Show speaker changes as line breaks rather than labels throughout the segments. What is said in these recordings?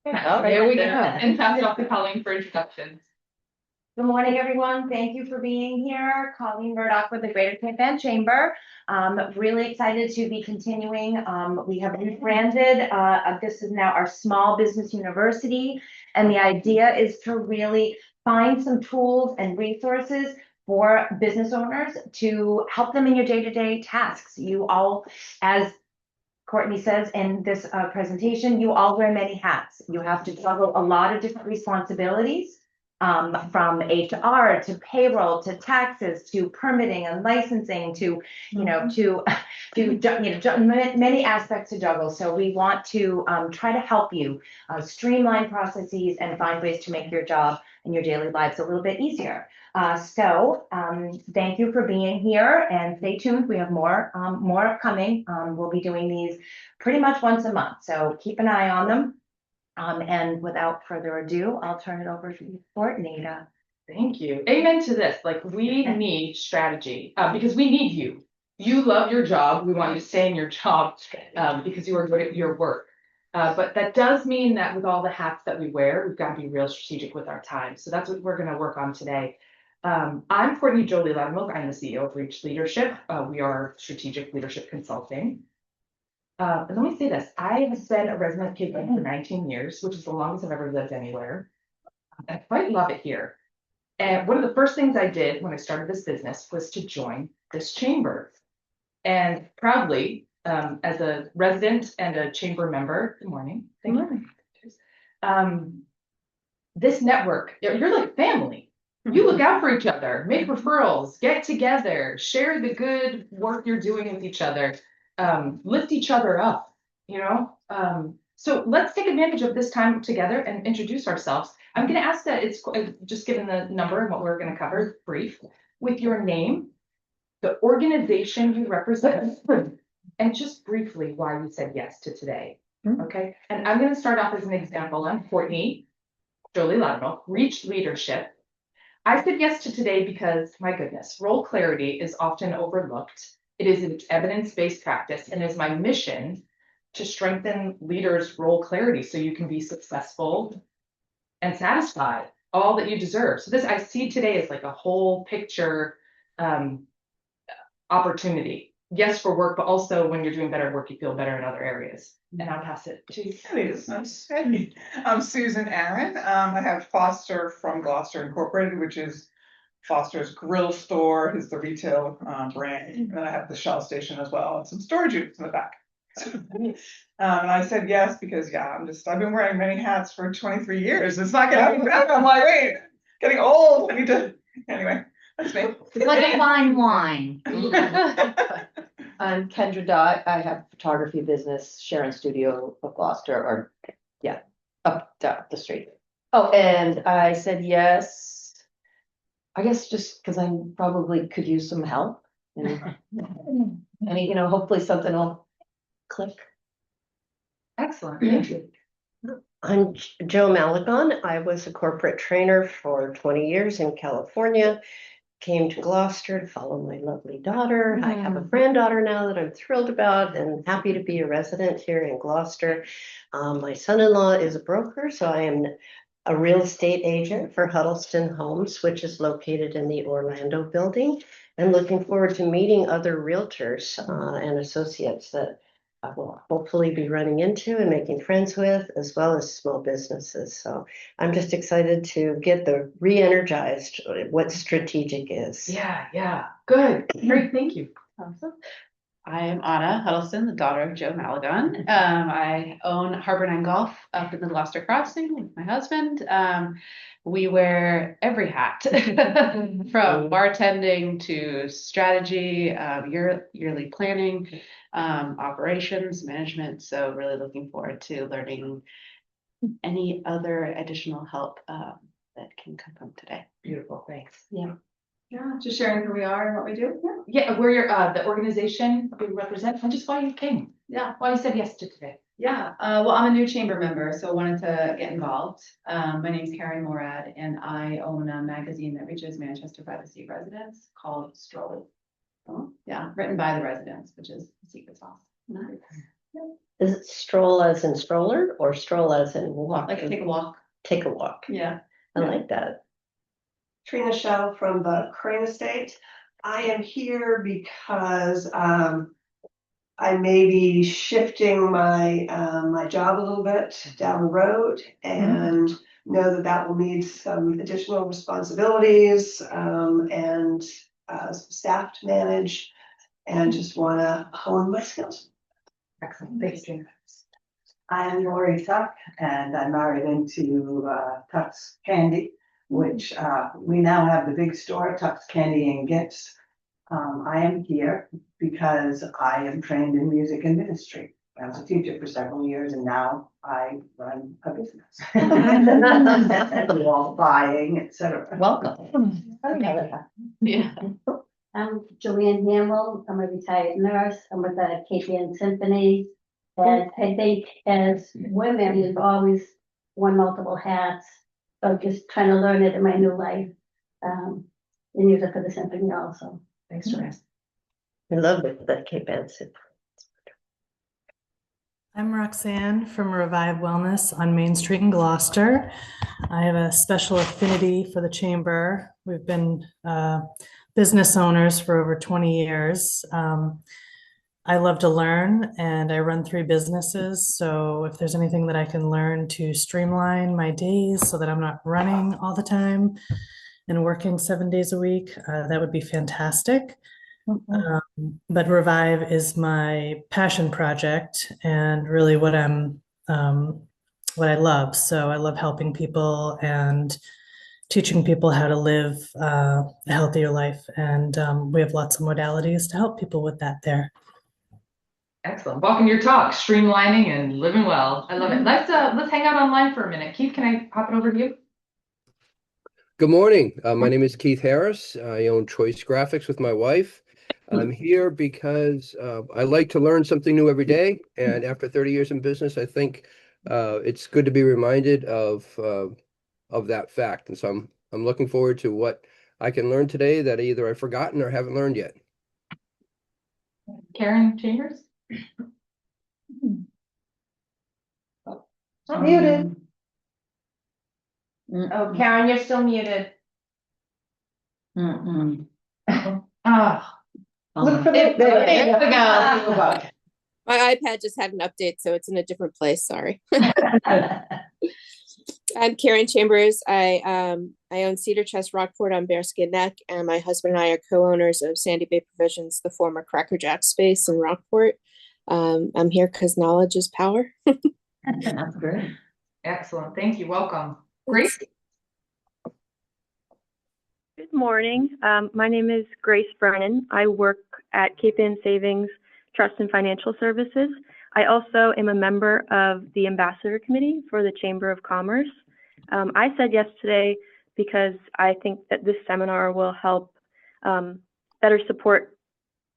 Oh,
There we go.
yeah.
And pass it off to Colleen for introductions.
Good morning, everyone. Thank you for being here. Colleen Murdoch with the Greater Cape Chamber. Really excited to be continuing. We have rebranded. This is now our small business university. And the idea is to really find some tools and resources for business owners to help them in your day-to-day tasks. You all, as Courtney says in this presentation, you all wear many hats. You have to juggle a lot of different responsibilities, from HR to payroll to taxes to permitting and licensing to, many aspects to juggle. So we want to try to help you streamline processes and find ways to make your job and your daily lives a little bit easier. Thank you for being here and stay tuned. We have more upcoming. We'll be doing these pretty much once a month. So keep an eye on them. And without further ado, I'll turn it over to Courtney.
Thank you. Amen to this. Like we need strategy because we need you. You love your job. We want you to stay in your job because you are good at your work. But that does mean that with all the hats that we wear, we've got to be real strategic with our time. So that's what we're going to work on today. I'm Courtney Jolie Loudermilk. I'm the CEO of Reach Leadership. We are strategic leadership consulting. Let me say this. I have been a resident of Cape Town for 19 years, which is the longest I've ever lived anywhere. I quite love it here. And one of the first things I did when I started this business was to join this chamber. And proudly, as a resident and a chamber member, good morning. Thank you. This network, you're like family. You look out for each other, make referrals, get together, share the good work you're doing with each other, lift each other up, So let's take advantage of this time together and introduce ourselves. I'm going to ask that it's just given the number and what we're going to cover, brief, with your name, the organization you represent, and just briefly why you said yes to today. Okay. And I'm going to start off as an example. I'm Courtney Jolie Loudermilk, Reach Leadership. I said yes to today because, my goodness, role clarity is often overlooked. It is an evidence-based practice and is my mission to strengthen leaders' role clarity so you can be successful and satisfied, all that you deserve. So this I see today as like a whole picture opportunity. Yes, for work, but also when you're doing better work, you feel better in other areas. And I'll pass it to you.
I'm Susan Aaron. I have Foster from Gloucester Incorporated, which is Foster's grill store, is the retail brand. And then I have the Shell station as well, and some storage units in the back. And I said yes because I've been wearing many hats for 23 years. It's not getting back. I'm like, wait, getting old. I need to anyway. That's me.
It's like a fine wine. I'm Kendra Dot. I have a photography business, Sharon Studio of Gloucester, up the street. Oh, and I said yes, I guess just because I probably could use some help. And hopefully something will click.
Excellent. Thank you.
I'm Joe Malagon. I was a corporate trainer for 20 years in California. Came to Gloucester to follow my lovely daughter. I have a granddaughter now that I'm thrilled about and happy to be a resident here in Gloucester. My son-in-law is a broker, so I am a real estate agent for Huddleston Homes, which is located in the Orlando building, and looking forward to meeting other realtors and associates that I will hopefully be running into and making friends with, as well as small businesses. So I'm just excited to get the re-energized what strategic is.
Yeah. Good. Great. Thank you.
Awesome. I am Anna Huddleston, the daughter of Joe Malagon. I own Harbor 9 Golf up in the Gloucester Crossing with my husband. We wear every hat from bartending to strategy, yearly planning, operations, management. So really looking forward to learning any other additional help that can come from today.
Beautiful. Thanks.
Yeah, just sharing who we are and what we do.
Yeah, we're your the organization we represent, and just why you came.
Yeah.
Why you said yes to today.
Yeah. Well, I'm a new chamber member, so wanted to get involved. My name is Karen Morad, and I own a magazine that reaches Manchester by the Sea residents called Stroll. Yeah, written by the residents, which is the secret sauce.
Nice.
Is it stroll as in stroller or stroll as in walk?
Like take a walk.
Take a walk.
Yeah.
I like that.
Trina Shell from the Crane Estate. I am here because I may be shifting my my job a little bit down the road and know that that will need some additional responsibilities and some staff to manage and just want to hone my skills.
Excellent. Thanks, Jane.
I'm Lori Tuck, and I'm married into Tuck's Candy, which we now have the big store, Tuck's Candy and Gifts. I am here because I am trained in music and ministry. I was a teacher for several years, and now I run a business. And wall buying, etc.
Welcome.
Yeah.
I'm Joanne Hamill. I'm a retired nurse. I'm with the KPN Symphony. And I think as women, we've always worn multiple hats. So just trying to learn it in my new life. In music for the symphony also.
Thanks, Joanne.
I love it, that Cape Ann Symphony.
I'm Roxanne from Revive Wellness on Main Street in Gloucester. I have a special affinity for the chamber. We've been business owners for over 20 years. I love to learn and I run 3 businesses. So if there's anything that I can learn to streamline my days so that I'm not running all the time and working 7 days a week, that would be fantastic. But Revive is my passion project and really what what I love. So I love helping people and teaching people how to live a healthier life. And we have lots of modalities to help people with that there.
Excellent. Walking your talk, streamlining and living well. I love it. Let's hang out online for a minute. Keith, can I pop it over to you?
Good morning. My name is Keith Harris. I own Choice Graphics with my wife. I'm here because I like to learn something new every day. And after 30 years in business, I think it's good to be reminded of that fact. And so I'm looking forward to what I can learn today that either I've forgotten or haven't learned yet.
Karen Chambers?
Muted. Oh, Karen, you're still muted.
Ah,
Look for the, there you go.
My iPad just had an update, so it's in a different place. Sorry. I'm Karen Chambers. I own Cedar Chest Rockport on Bearskin Neck, and my husband and I are co-owners of Sandy Bay Provisions, the former Cracker Jack space in Rockport. I'm here because knowledge is power.
that's great. Excellent. Thank you. Welcome. Great.
Good morning. My name is Grace Brennan. I work at Cape Ann Savings Trust and Financial Services. I also am a member of the Ambassador Committee for the Chamber of Commerce. I said yes today because I think that this seminar will help better support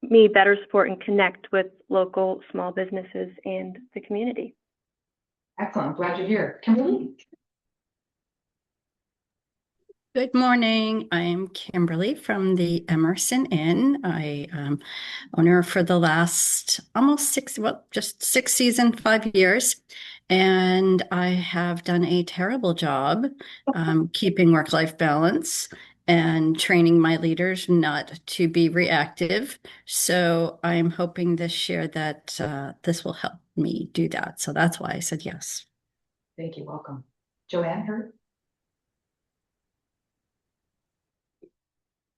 and connect with local small businesses and the community.
Excellent. Glad you're here. Kimberly?
Good morning. I'm Kimberly from the Emerson Inn. I owner for the last just 6 seasons, 5 years. And I have done a terrible job keeping work-life balance and training my leaders not to be reactive. So I'm hoping this year that this will help me do that. So that's why I said yes.
Thank you. Welcome. Joanne Hurt?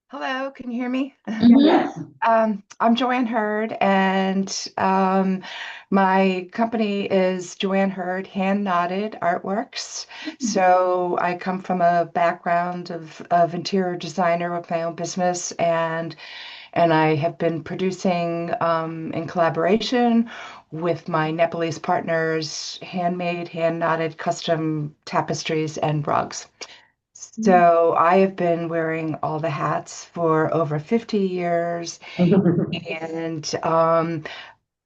Hello, can you hear me?
Yes.
I'm Joanne Hurd, and my company is Joanne Hurd Hand Knotted Artworks. So I come from a background of interior designer with my own business, and I have been producing in collaboration with my Nepalese partners, handmade, hand knotted custom tapestries and rugs. So I have been wearing all the hats for over 50 years. And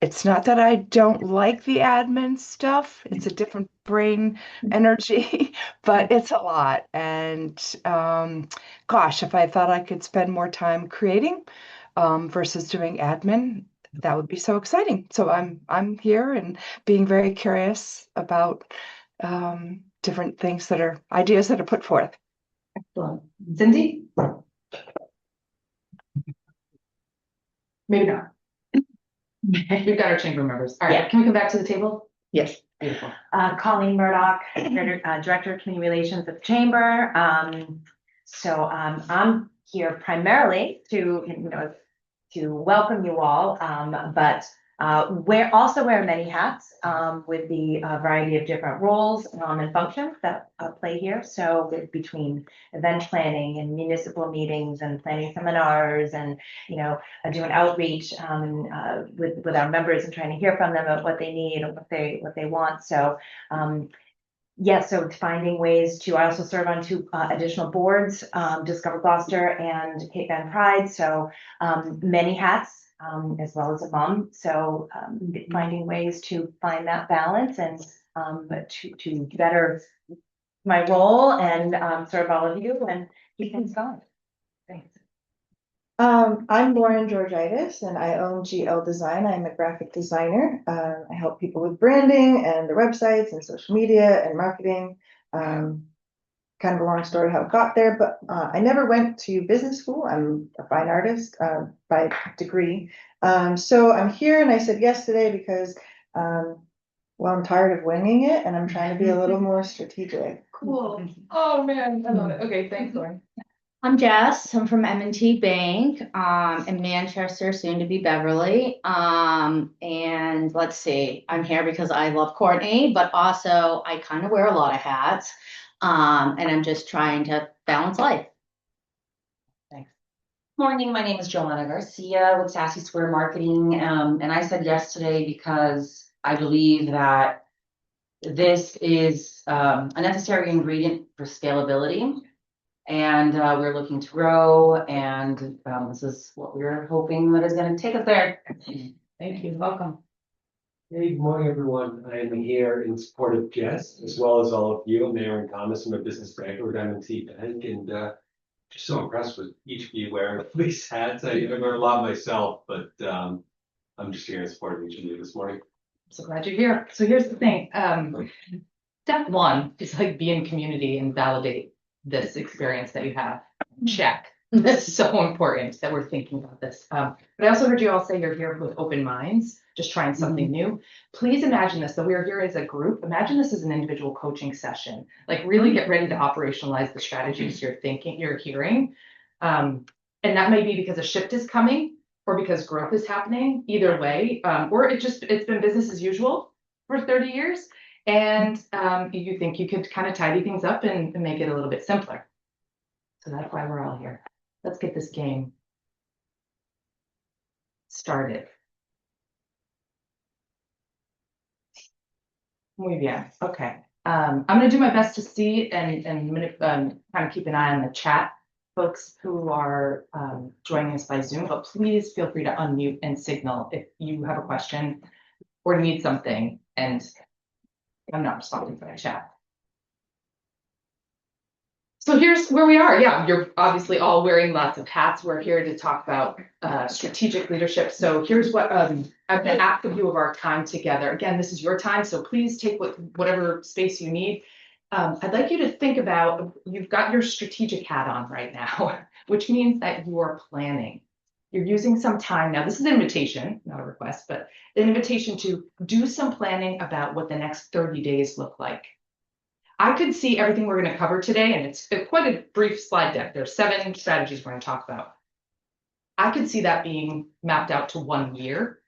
it's not that I don't like the admin stuff. It's a different brain energy, but it's a lot. And gosh, if I thought I could spend more time creating versus doing admin, that would be so exciting. So I'm here and being very curious about different things that are ideas that are put forth.
Excellent. Cindy? Maybe not. We've got our chamber members. All right,
Yeah.
can we come back to the table?
Yes.
Beautiful.
Colleen Murdoch, Director of Community Relations at the Chamber. I'm here primarily to welcome you all, but wear many hats with the variety of different roles and functions that play here. So between event planning and municipal meetings and planning seminars and doing outreach with our members and trying to hear from them about what they need and what they want. So so finding ways to, I also serve on two additional boards, Discover Gloucester and Cape Ann Pride. So many hats, as well as a mom. So finding ways to find that balance and to better my role and serve all of you and keep things going. Thanks.
I'm Lauren Georgitis and I own GL Design. I'm a graphic designer. I help people with branding and their websites and social media and marketing. Kind of a long story how it got there, but I never went to business school. I'm a fine artist by degree. So I'm here and I said yes today because, I'm tired of winging it and I'm trying to be a little more strategic.
Cool. Oh man, I love it. Okay, thanks, Lauren.
I'm Jess. I'm from M&T Bank in Manchester, soon to be Beverly. And let's see, I'm here because I love Courtney, but also I kind of wear a lot of hats. And I'm just trying to balance life.
Thanks. Morning, my name is Joanna Garcia with Sassy Square Marketing. And I said yes today because I believe that this is a necessary ingredient for scalability. And we're looking to grow, and this is what we're hoping that is going to take us there.
Thank you. Welcome.
Hey, good morning, everyone. I am here in support of Jess, as well as all of you. I'm Aaron Thomas. I'm a business banker with M&T Bank, and just so impressed with each of you wearing these hats. I wear a lot myself, but I'm just here in support of each of you this morning.
I'm so glad you're here. So here's the thing. Step one is like be in community and validate this experience that you have. Check. That's so important that we're thinking about this. But I also heard you all say you're here with open minds, just trying something new. Please imagine this, that we're here as a group. Imagine this as an individual coaching session. Like really get ready to operationalize the strategies you're thinking, you're hearing. And that may be because a shift is coming or because growth is happening, either way. Or it's been business as usual for 30 years. And you think you could kind of tidy things up and make it a little bit simpler. So that's why we're all here. Let's get this game started. Muy bien. Okay. I'm going to do my best to see and kind of keep an eye on the chat, folks who are joining us by Zoom, but please feel free to unmute and signal if you have a question or need something. And I'm not responding to the chat. So here's where we are. Yeah, you're obviously all wearing lots of hats. We're here to talk about strategic leadership. So here's what I'm going to ask of you of our time together. Again, this is your time, so please take whatever space you need. I'd like you to think about, you've got your strategic hat on right now, which means that you are planning. You're using some time. Now, this is an invitation, not a request, but an invitation to do some planning about what the next 30 days look like. I could see everything we're going to cover today, and it's quite a brief slide deck. There's 7 strategies we're going to talk about. I could see that being mapped out to 1 year,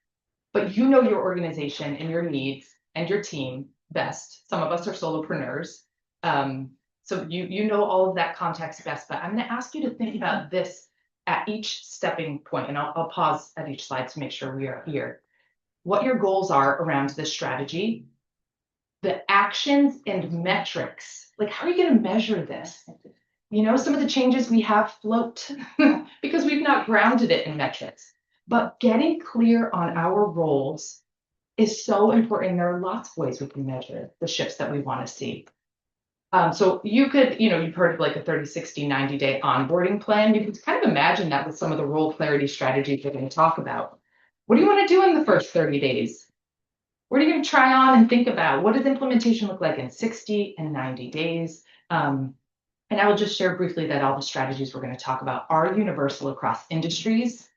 but you know your organization and your needs and your team best. Some of us are solopreneurs, so you know all of that context best, but I'm going to ask you to think about this at each stepping point, and I'll pause at each slide to make sure we are here. What your goals are around this strategy, the actions and metrics. Like, how are you going to measure this? You know, some of the changes we have float because we've not grounded it in metrics. But getting clear on our roles is so important. There are lots of ways we can measure the shifts that we want to see. So you could, you've heard of like a 30, 60, 90-day onboarding plan. You could kind of imagine that with some of the role clarity strategies we're going to talk about. What do you want to do in the first 30 days? What are you going to try on and think about? What does implementation look like in 60 and 90 days? And I will just share briefly that all the strategies we're going to talk about are universal across industries.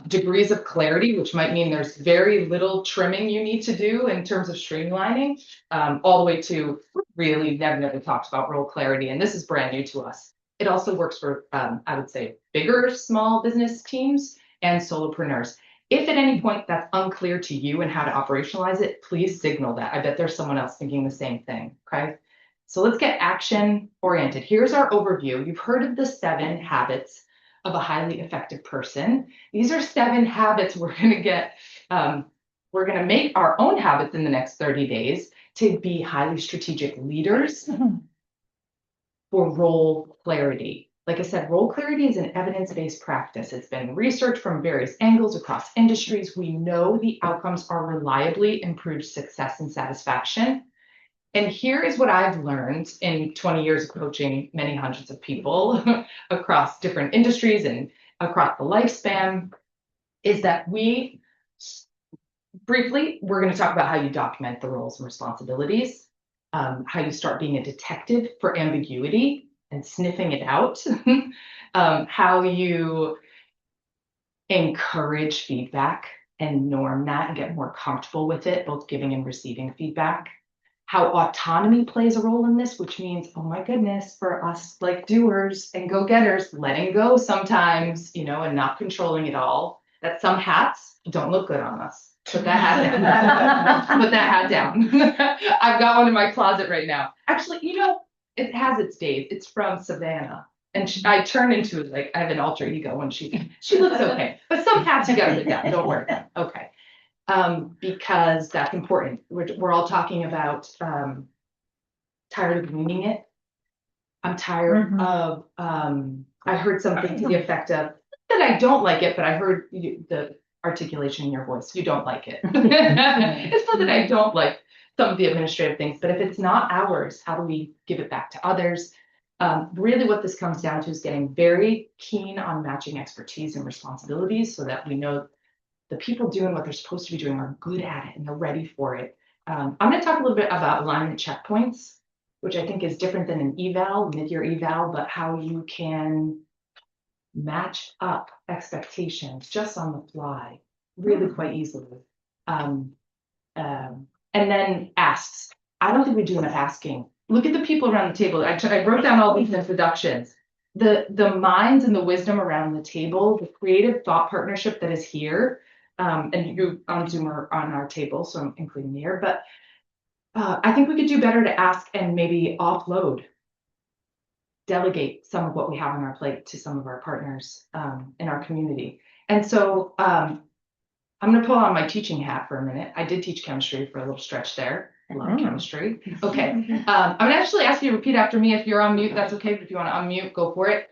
Degrees of clarity, which might mean there's very little trimming you need to do in terms of streamlining, all the way to really never talked about role clarity. And this is brand new to us. It also works for, I would say, bigger small business teams and solopreneurs. If at any point that's unclear to you and how to operationalize it, please signal that. I bet there's someone else thinking the same thing, okay? So let's get action oriented. Here's our overview. You've heard of the 7 habits of a highly effective person. These are 7 habits we're going to get. We're going to make our own habits in the next 30 days to be highly strategic leaders for role clarity. Like I said, role clarity is an evidence-based practice. It's been researched from various angles across industries. We know the outcomes are reliably improved success and satisfaction. And here is what I've learned in 20 years of coaching many hundreds of people across different industries and across the lifespan, is that briefly, we're going to talk about how you document the roles and responsibilities, how you start being a detective for ambiguity and sniffing it out, how you encourage feedback and norm that and get more comfortable with it, both giving and receiving feedback. How autonomy plays a role in this, which means, oh my goodness, for us like doers and go-getters, letting go sometimes, and not controlling it all, that some hats don't look good on us. Put that hat down. Put that hat down. I've got one in my closet right now. Actually, it has its days. It's from Savannah. And I turn into like, I have an alter ego and she looks okay. But some hats you gotta put down, don't worry. Okay. Because that's important. We're all talking about tired of winging it. I'm tired of, I heard something to the effect of, that I don't like it, but I heard the articulation in your voice. You don't like it. It's not that I don't like some of the administrative things, but if it's not ours, how do we give it back to others? Really what this comes down to is getting very keen on matching expertise and responsibilities so that we know the people doing what they're supposed to be doing are good at it and they're ready for it. I'm going to talk a little bit about alignment checkpoints, which I think is different than an eval, mid-year eval, but how you can match up expectations just on the fly, really quite easily. And then asks. I don't think we do enough asking. Look at the people around the table. I wrote down all these introductions. The minds and the wisdom around the table, the creative thought partnership that is here, and you on Zoom are on our table, so I'm including here, but I think we could do better to ask and maybe offload, delegate some of what we have on our plate to some of our partners in our community. And so I'm going to pull on my teaching hat for a minute. I did teach chemistry for a little stretch there. I love chemistry. Okay. I'm going to actually ask you to repeat after me. If you're on mute, that's okay. But if you want to unmute, go for it.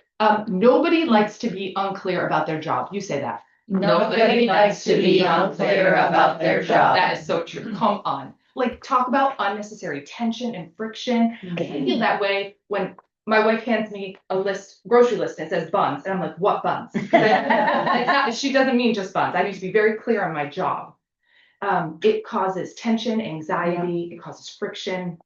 Nobody likes to be unclear about their job. You say that.
Nobody likes to be unclear about their job.
That is so true. Come on. Like, talk about unnecessary tension and friction. I feel that way when my wife hands me a grocery list, and it says buns. And I'm like, what buns? She doesn't mean just buns. I need to be very clear on my job. It causes tension, anxiety, it causes friction.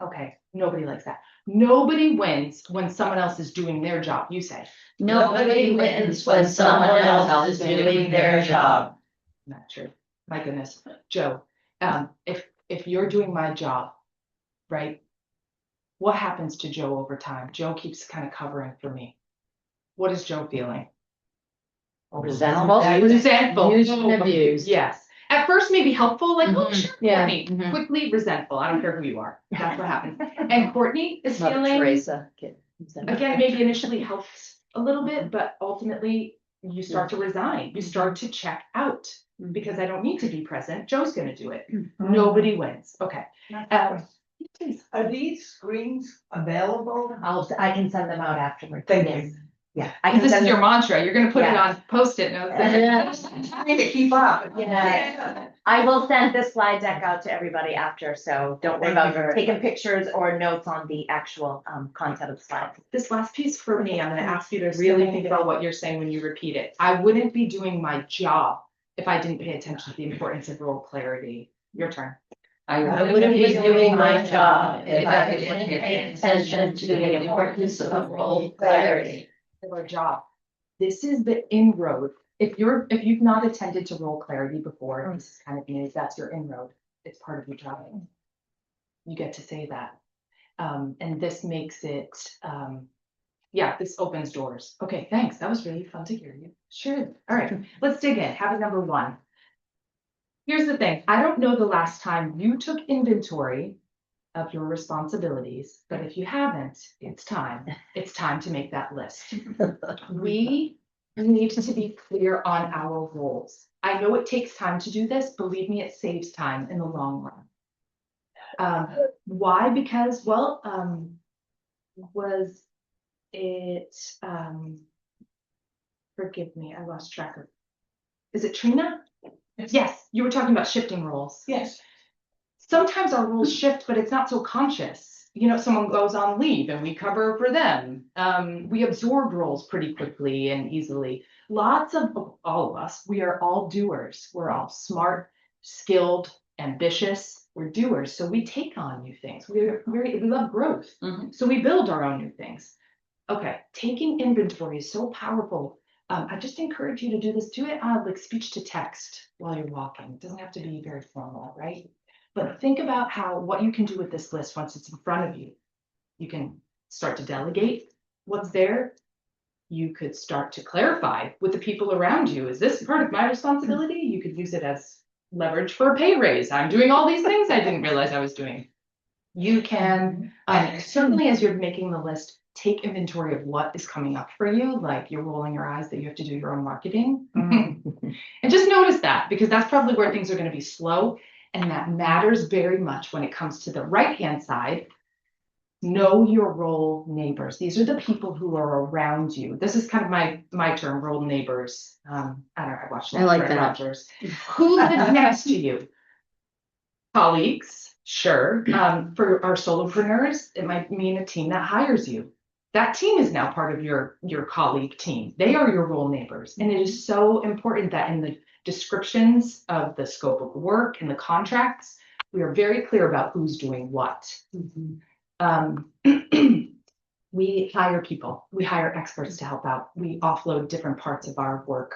Okay, nobody likes that. Nobody wins when someone else is doing their job, you say.
Nobody wins when someone else is doing their job.
Not true. My goodness. Joe, if you're doing my job, right? What happens to Joe over time? Joe keeps kind of covering for me. What is Joe feeling?
Resentful.
Resentful.
Used and abused.
Yes. At first, maybe helpful, like, oh, sure,
Yeah.
Courtney. Quickly resentful. I don't care who you are. That's what happens. And Courtney is
Mother
feeling,
Teresa.
again, maybe initially helps a little bit, but ultimately you start to resign. You start to check out because I don't need to be present. Joe's going to do it. Nobody wins. Okay.
Are these screens available?
I can send them out afterwards.
Thank you.
Yeah.
This is your mantra. You're going to put it on Post-it notes.
Trying to keep up.
Yeah. I will send this slide deck out to everybody after, so don't worry about taking pictures or notes on the actual content of the slides.
This last piece for me, I'm going to ask you to really think about what you're saying when you repeat it. I wouldn't be doing my job if I didn't pay attention to the importance of role clarity. Your turn.
I wouldn't be doing my job if I didn't pay attention to the importance of role clarity.
Of our job. This is the inroad. If you've not attended to role clarity before, this is kind of news. That's your inroad. It's part of your job. You get to say that. And this makes it, yeah, this opens doors. Okay, thanks. That was really fun to hear you. Sure. All right, let's dig in. Habit number 1. Here's the thing. I don't know the last time you took inventory of your responsibilities, but if you haven't, it's time. It's time to make that list. We need to be clear on our roles. I know it takes time to do this. Believe me, it saves time in the long run. Why? Because, well, was it, forgive me, I lost track of, is it Trina? Yes, you were talking about shifting roles.
Yes.
Sometimes our roles shift, but it's not so conscious. You know, someone goes on leave and we cover for them. We absorb roles pretty quickly and easily. Lots of all of us, we are all doers. We're all smart, skilled, ambitious. We're doers. So we take on new things. We love growth. So we build our own new things. Okay, taking inventory is so powerful. I just encourage you to do this. Do it like speech to text while you're walking. It doesn't have to be very formal, right? But think about what you can do with this list once it's in front of you. You can start to delegate what's there. You could start to clarify with the people around you. Is this part of my responsibility? You could use it as leverage for a pay raise. I'm doing all these things I didn't realize I was doing. You can, certainly as you're making the list, take inventory of what is coming up for you, like you're rolling your eyes that you have to do your own marketing. And just notice that, because that's probably where things are going to be slow. And that matters very much when it comes to the right-hand side. Know your role neighbors. These are the people who are around you. This is kind of my term, role neighbors. I don't know, I watched that.
I like
Fred
that.
Rogers. Who lives next to you? Colleagues, sure. For our solopreneurs, it might mean a team that hires you. That team is now part of your colleague team. They are your role neighbors. And it is so important that in the descriptions of the scope of work and the contracts, we are very clear about who's doing what. We hire people. We hire experts to help out. We offload different parts of our work.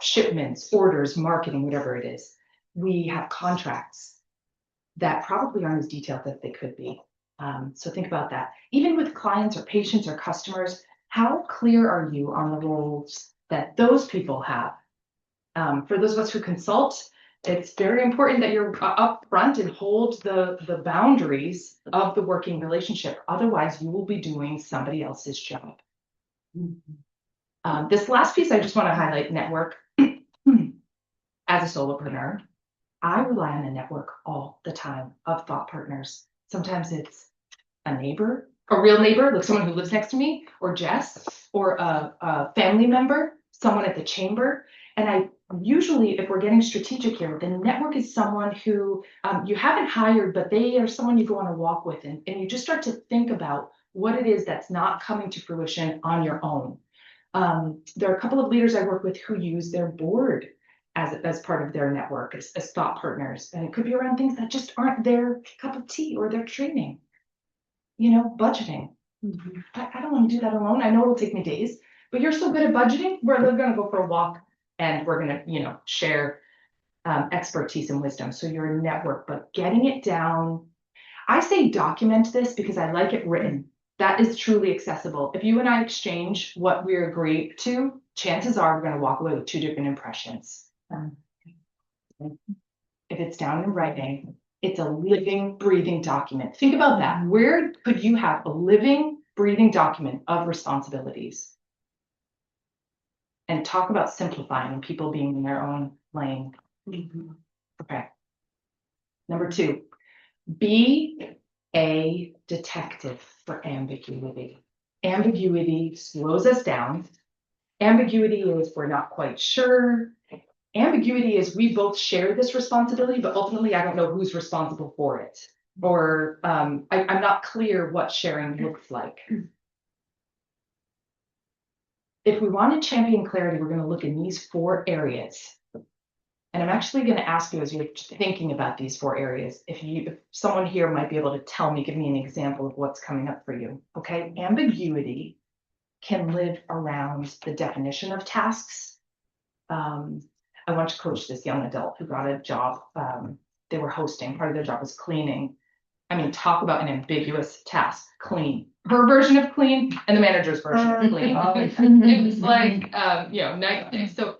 Shipments, orders, marketing, whatever it is. We have contracts that probably aren't as detailed as they could be. So think about that. Even with clients or patients or customers, how clear are you on the roles that those people have? For those of us who consult, it's very important that you're upfront and hold the boundaries of the working relationship. Otherwise, you will be doing somebody else's job. This last piece, I just want to highlight network. As a solopreneur, I rely on a network all the time of thought partners. Sometimes it's a neighbor, a real neighbor, like someone who lives next to me, or Jess, or a family member, someone at the chamber. And I usually, if we're getting strategic here, the network is someone who you haven't hired, but they are someone you go on a walk with, and you just start to think about what it is that's not coming to fruition on your own. There are a couple of leaders I work with who use their board as part of their network, as thought partners. And it could be around things that just aren't their cup of tea or their training. Budgeting. I don't want to do that alone. I know it'll take me days, but you're so good at budgeting. We're going to go for a walk and we're going to, share expertise and wisdom. So you're a network, but getting it down. I say document this because I like it written. That is truly accessible. If you and I exchange what we agree to, chances are we're going to walk away with 2 different impressions. If it's down in writing, it's a living, breathing document. Think about that. Where could you have a living, breathing document of responsibilities? And talk about simplifying and people being in their own lane. Okay. Number 2, be a detective for ambiguity. Ambiguity slows us down. Ambiguity is we're not quite sure. Ambiguity is we both share this responsibility, but ultimately I don't know who's responsible for it. Or I'm not clear what sharing looks like. If we want to champion clarity, we're going to look in these 4 areas. And I'm actually going to ask you, as you're thinking about these 4 areas, if someone here might be able to tell me, give me an example of what's coming up for you. Okay, ambiguity can live around the definition of tasks. I want to coach this young adult who got a job. They were hosting, part of their job was cleaning. I mean, talk about an ambiguous task, clean. Her version of clean and the manager's version of clean. It was like, night and day. So,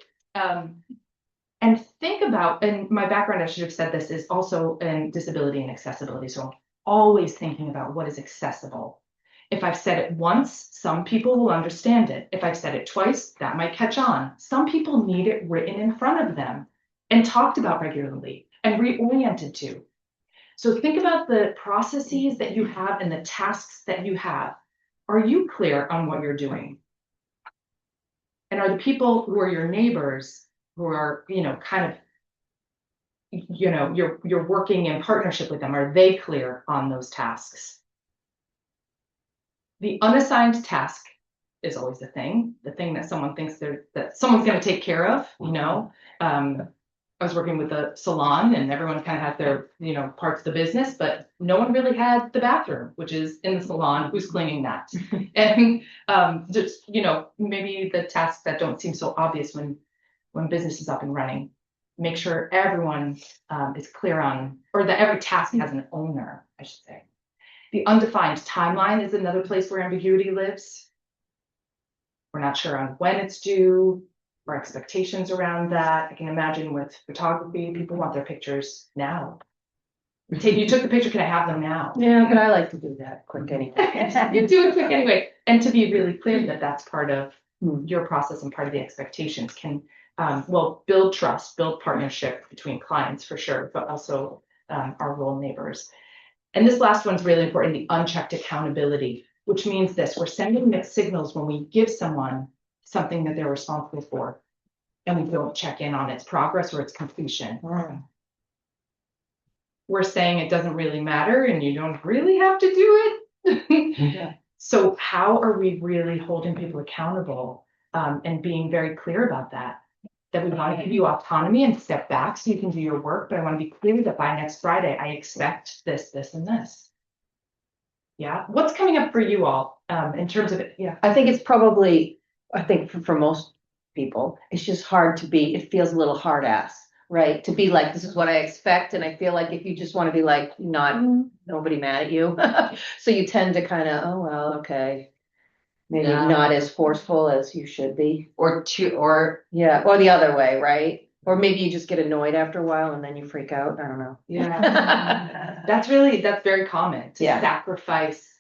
and think about, and my background, I should have said this, is also in disability and accessibility. So I'm always thinking about what is accessible. If I've said it once, some people will understand it. If I've said it twice, that might catch on. Some people need it written in front of them and talked about regularly and reoriented to. So think about the processes that you have and the tasks that you have. Are you clear on what you're doing? And are the people who are your neighbors, who are, kind of, you're working in partnership with them, are they clear on those tasks? The unassigned task is always the thing that someone thinks that someone's going to take care of, I was working with a salon and everyone kind of had their, parts of the business, but no one really had the bathroom, which is in the salon. Who's cleaning that? And just, maybe the tasks that don't seem so obvious when business is up and running, make sure everyone is clear on, or that every task has an owner, I should say. The undefined timeline is another place where ambiguity lives. We're not sure on when it's due, or expectations around that. I can imagine with photography, people want their pictures now. You took the picture, can I have them now?
Yeah, but I like to do that quick anyway.
You do it quick anyway. And to be really clear that that's part of your process and part of the expectations can, build trust, build partnership between clients for sure, but also our role neighbors. And this last one's really important, the unchecked accountability, which means this: we're sending mixed signals when we give someone something that they're responsible for, and we don't check in on its progress or its completion. We're saying it doesn't really matter and you don't really have to do it. So how are we really holding people accountable and being very clear about that? That we want to give you autonomy and step back so you can do your work, but I want to be clear that by next Friday, I expect this, this, and this. Yeah. What's coming up for you all in terms of it? Yeah.
I think it's probably, for most people, it's just hard to be, it feels a little hard ass, right? To be like, this is what I expect. And I feel like if you just want to be like, nobody mad at you. So you tend to kind of, oh, well, okay. Maybe not as forceful as you should be. Or the other way, right? Or maybe you just get annoyed after a while and then you freak out. I don't know.
Yeah. That's very common to sacrifice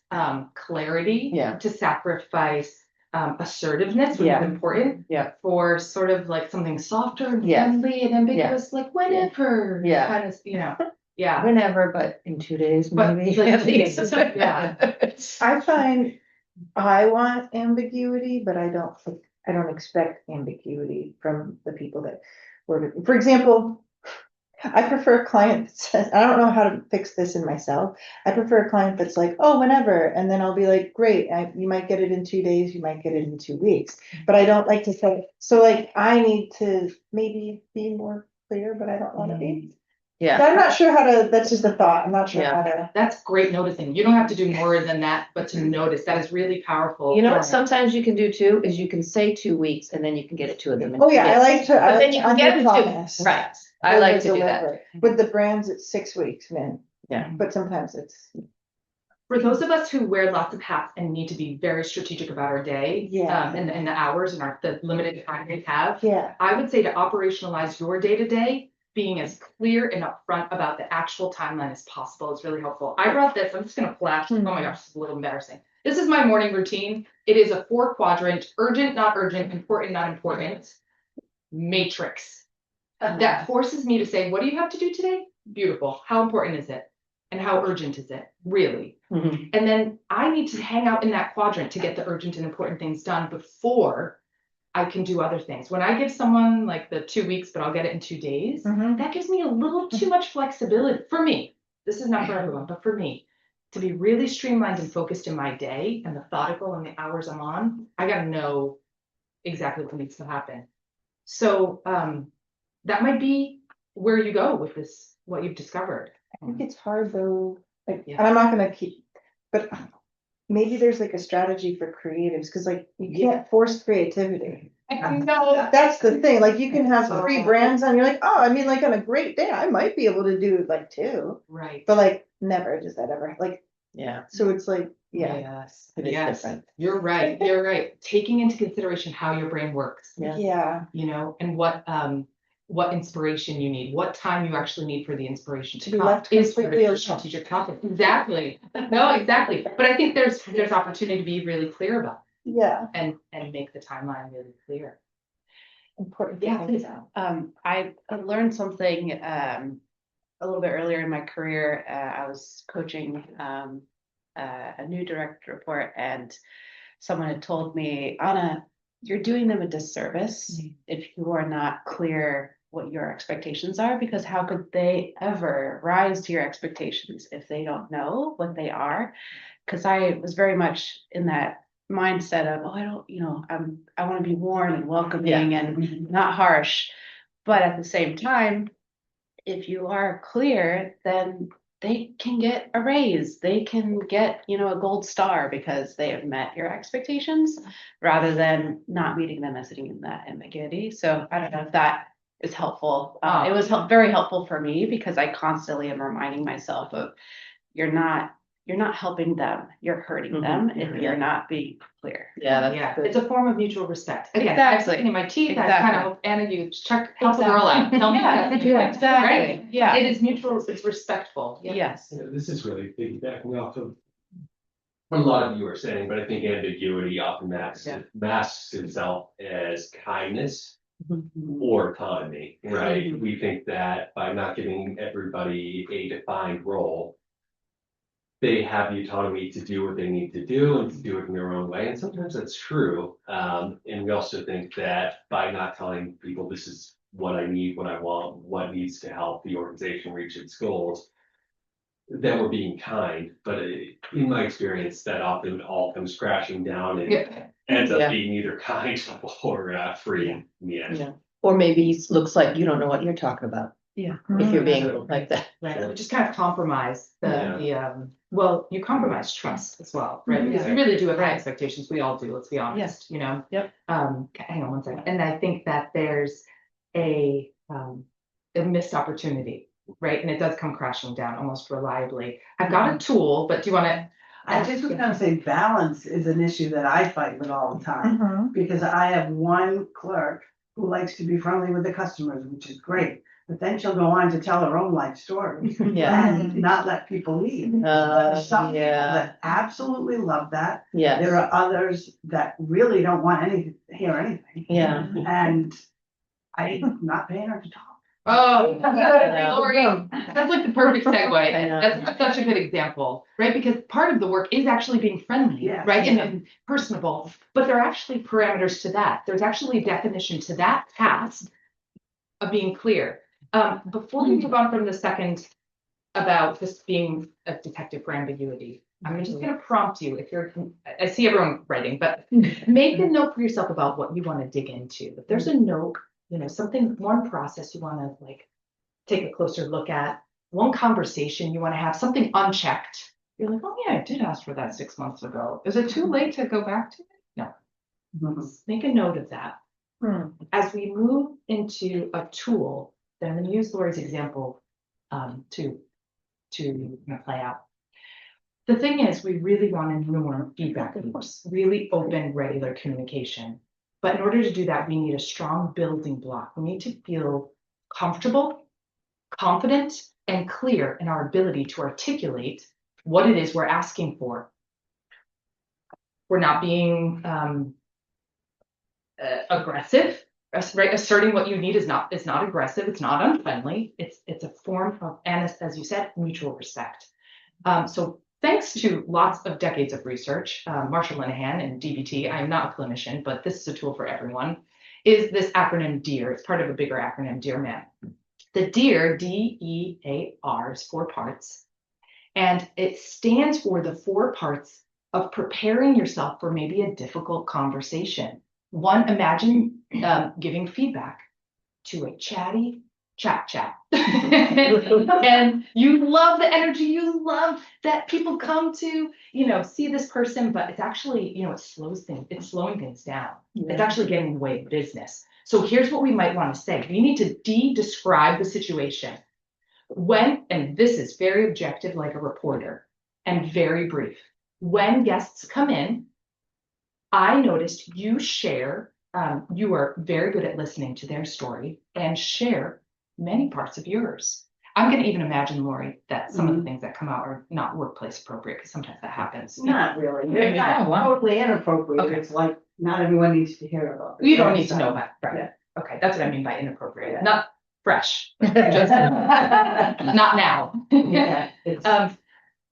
clarity, to sacrifice assertiveness, which is important for sort of like something softer and friendly and ambiguous, like whenever, kind of,
whenever, but in 2 days, maybe.
I find I want ambiguity, but I don't expect ambiguity from the people that work. For example, I prefer a client that says, I don't know how to fix this in myself. I prefer a client that's like, oh, whenever. And then I'll be like, great, you might get it in 2 days, you might get it in 2 weeks. But I don't like to say, so like, I need to maybe be more clear, but I don't want to be.
Yeah.
So I'm not sure how to, that's just a thought. I'm not sure how to.
That's great noticing. You don't have to do more than that, but to notice, that is really powerful.
You know what sometimes you can do too, is you can say 2 weeks and then you can get it to them.
Oh yeah, I like to.
But then you can get it to, right. I like to do that.
With the brands, it's 6 weeks, man.
Yeah.
But sometimes it's.
For those of us who wear lots of hats and need to be very strategic about our day, and the hours and the limited time we have, I would say to operationalize your day-to-day, being as clear and upfront about the actual timeline as possible is really helpful. I brought this, I'm just going to flash. Oh my gosh, it's a little embarrassing. This is my morning routine. It is a 4-quadrant, urgent, not urgent, important, not important matrix. That forces me to say, what do you have to do today? Beautiful. How important is it? And how urgent is it? Really? And then I need to hang out in that quadrant to get the urgent and important things done before I can do other things. When I give someone like the 2 weeks, but I'll get it in 2 days, that gives me a little too much flexibility for me. This is not for everyone, but for me to be really streamlined and focused in my day and methodical in the hours I'm on. I got to know exactly what needs to happen. So that might be where you go with this, what you've discovered.
I think it's hard though, like,
Yeah.
and I'm not gonna keep, but maybe there's like a strategy for creatives, because like you can't force creativity.
No.
That's the thing, like you can have 3 brands on, you're like, oh, I mean, like on a great day, I might be able to do like 2,
Right.
but like never does that ever, like,
Yeah.
so it's like, yeah,
Yes, it is
Yes,
different.
you're right. You're right. Taking into consideration how your brain works,
yeah.
you know, and what inspiration you need, what time you actually need for the inspiration to
be
come
left
is part of
completely
your
alone.
strategic compass. Exactly. No, exactly. But I think there's opportunity to be really clear about
Yeah.
it and make the timeline really clear.
Important to
Yeah,
think about.
I learned something a little bit earlier in my career. I was coaching a new direct report, and someone had told me, Anna, you're doing them a disservice if you are not clear what your expectations are, because how could they ever rise to your expectations if they don't know what they are? Because I was very much in that mindset of, oh, I don't, I want to be warm and welcoming and not harsh. But at the same time, if you are clear, then they can get a raise. They can get, a gold star because they have met your expectations rather than not meeting them and sitting in that ambiguity. So I don't know if that is helpful. It was very helpful for me because I constantly am reminding myself of you're not helping them, you're hurting them if you're not being clear.
Yeah, it's a form of mutual respect. Again,
Exactly.
I'm sticking in my teeth. I
Exactly.
kind of, Anna, you help the girl out. Tell me
Yeah, exactly.
Right?
Yeah.
It is mutual, it's respectful. Yeah.
Yes.
This is really piggybacking off of what a lot of you are saying, but I think ambiguity often masks itself as kindness or autonomy, right? We think that by not giving everybody a defined role, they have the autonomy to do what they need to do and to do it in their own way. And sometimes that's true. And we also think that by not telling people this is what I need, what I want, what needs to help the organization reach its goals, that we're being kind. But in my experience, that often all comes crashing down and ends up being either kind or free in the end.
Yeah. Or maybe it looks like you don't know what you're talking about.
Yeah.
If you're being like that.
Right. Just kind of compromise you compromise trust as well, right?
Mhm.
Because you really do have high expectations. We all do, let's be honest, Yep. Hang on one second. And I think that there's a missed opportunity, right? And it does come crashing down almost reliably. I've got a tool, but do you want to?
I just was gonna say balance is an issue that I fight with all the time, because I have one clerk who likes to be friendly with the customers, which is great. But then she'll go on to tell her own life story and not let people leave. There's some people that absolutely love that.
Yes.
There are others that really don't want hear anything.
Yeah.
And I'm not paying her to talk.
Oh,
know.
Lori, that's like the perfect segue. That's such a good example, right? Because part of the work is actually being friendly,
Yeah.
right? And personable, but there are actually parameters to that. There's actually a definition to that task of being clear. Before we move on from the second about this being a detective for ambiguity, I'm just going to prompt you if you're, I see everyone writing, but make a note for yourself about what you want to dig into. If there's a note, something, one process you want to like take a closer look at, one conversation you want to have, something unchecked. You're like, oh yeah, I did ask for that 6 months ago. Is it too late to go back to it? No. Make a note of that. As we move into a tool, then I'm going to use Lori's example to play out. The thing is, we really want to norm feedback loops, really open, regular communication. But in order to do that, we need a strong building block. We need to feel comfortable, confident, and clear in our ability to articulate what it is we're asking for. We're not being aggressive, right? Asserting what you need is not aggressive. It's not unfriendly. It's a form of, and as you said, mutual respect. So thanks to lots of decades of research, Marshall Linehan and DBT, I'm not a clinician, but this is a tool for everyone, is this acronym DEAR. It's part of a bigger acronym, Dear Man. The DEAR, DEAR, is 4 parts, and it stands for the 4 parts of preparing yourself for maybe a difficult conversation. One, imagine giving feedback to a chatty chat. And you love the energy, you love that people come to, see this person, but it's actually, it's slowing things down. It's actually getting in the way of business. So here's what we might want to say. We need to describe the situation. When, and this is very objective, like a reporter, and very brief. When guests come in, I noticed you share, you are very good at listening to their story and share many parts of yours. I'm going to even imagine, Lori, that some of the things that come out are not workplace appropriate, because sometimes that happens.
Not really.
Maybe
They're
not.
totally inappropriate.
Okay.
It's like, not everyone needs to hear about it.
You don't need to know that, right?
Yeah.
Okay, that's what I mean by inappropriate,
Yeah.
not fresh, just not now.
Yeah.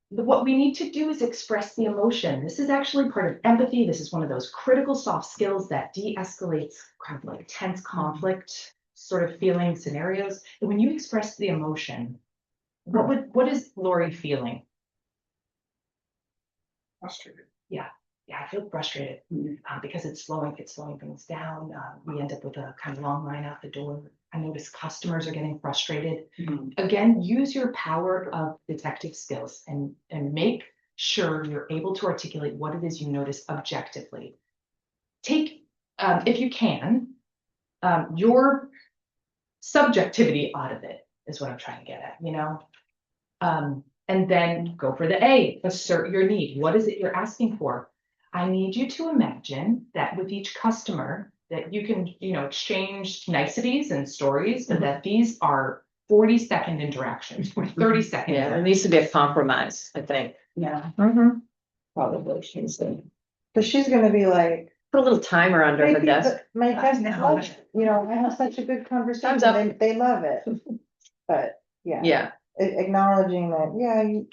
What we need to do is express the emotion. This is actually part of empathy. This is one of those critical soft skills that de-escalates kind of like tense conflict sort of feeling scenarios. And when you express the emotion, what is Lori feeling?
Frustrated.
Yeah, I feel frustrated because it's slowing things down. We end up with a kind of long line out the door. I notice customers are getting frustrated. Again, use your power of detective skills and make sure you're able to articulate what it is you notice objectively. Take, if you can, your subjectivity out of it is what I'm trying to get at, and then go for the A, assert your need. What is it you're asking for? I need you to imagine that with each customer that you can, exchange niceties and stories, but that these are 40-second interactions or 30-second.
Yeah, there needs to be a compromise, I think.
Yeah.
Probably she's
Because she's gonna be like,
put a little timer under her
"Hey,
desk.
but my guests love it. I have such a good conversation,
Time's up.
they love it." But
Yeah,
acknowledging that, yeah, you.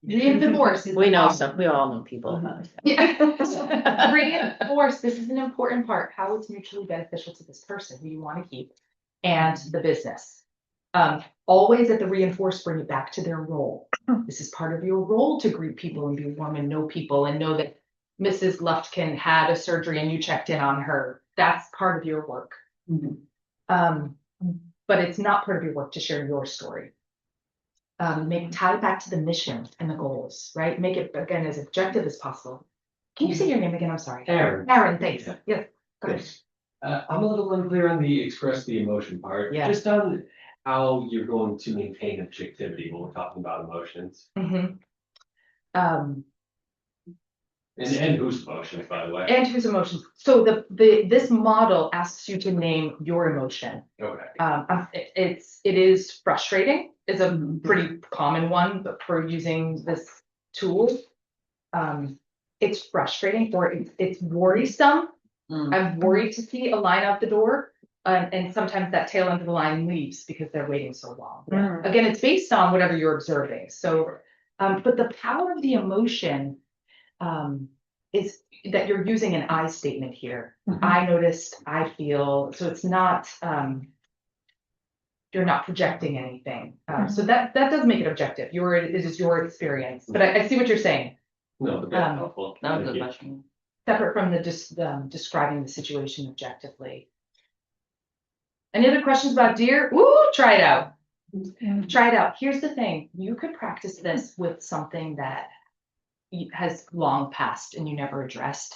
Reinforce.
we all know people.
Yeah. Reinforce, this is an important part, how it's mutually beneficial to this person who you want to keep and the business. Always at the reinforce, bring it back to their role. This is part of your role to greet people and be warm and know people and know that Mrs. Luftkin had a surgery and you checked in on her. That's part of your work. But it's not part of your work to share your story. Tie it back to the mission and the goals, right? Make it, again, as objective as possible. Can you say your name again? I'm sorry.
Aaron.
Aaron, thanks. Yeah. Go ahead.
Yes. I'm a little unclear on the express the emotion part.
Yeah.
Just on how you're going to maintain objectivity when we're talking about emotions. And whose emotions, by the way.
And whose emotions. So this model asks you to name your emotion.
Okay.
It is frustrating. It's a pretty common one for using this tool. It's frustrating or it's worrisome. I'm worried to see a line out the door. And sometimes that tail end of the line leaves because they're waiting so long. Again, it's based on whatever you're observing. So, but the power of the emotion is that you're using an I statement here. I noticed, I feel, so it's not, you're not projecting anything. So that does make it objective. It is your experience, but I see what you're saying.
No, but that's helpful.
That was a
Thank you.
question.
Separate from the describing the situation objectively. Any other questions about deer? Ooh, try it out. Try it out. Here's the thing. You could practice this with something that has long passed and you never addressed.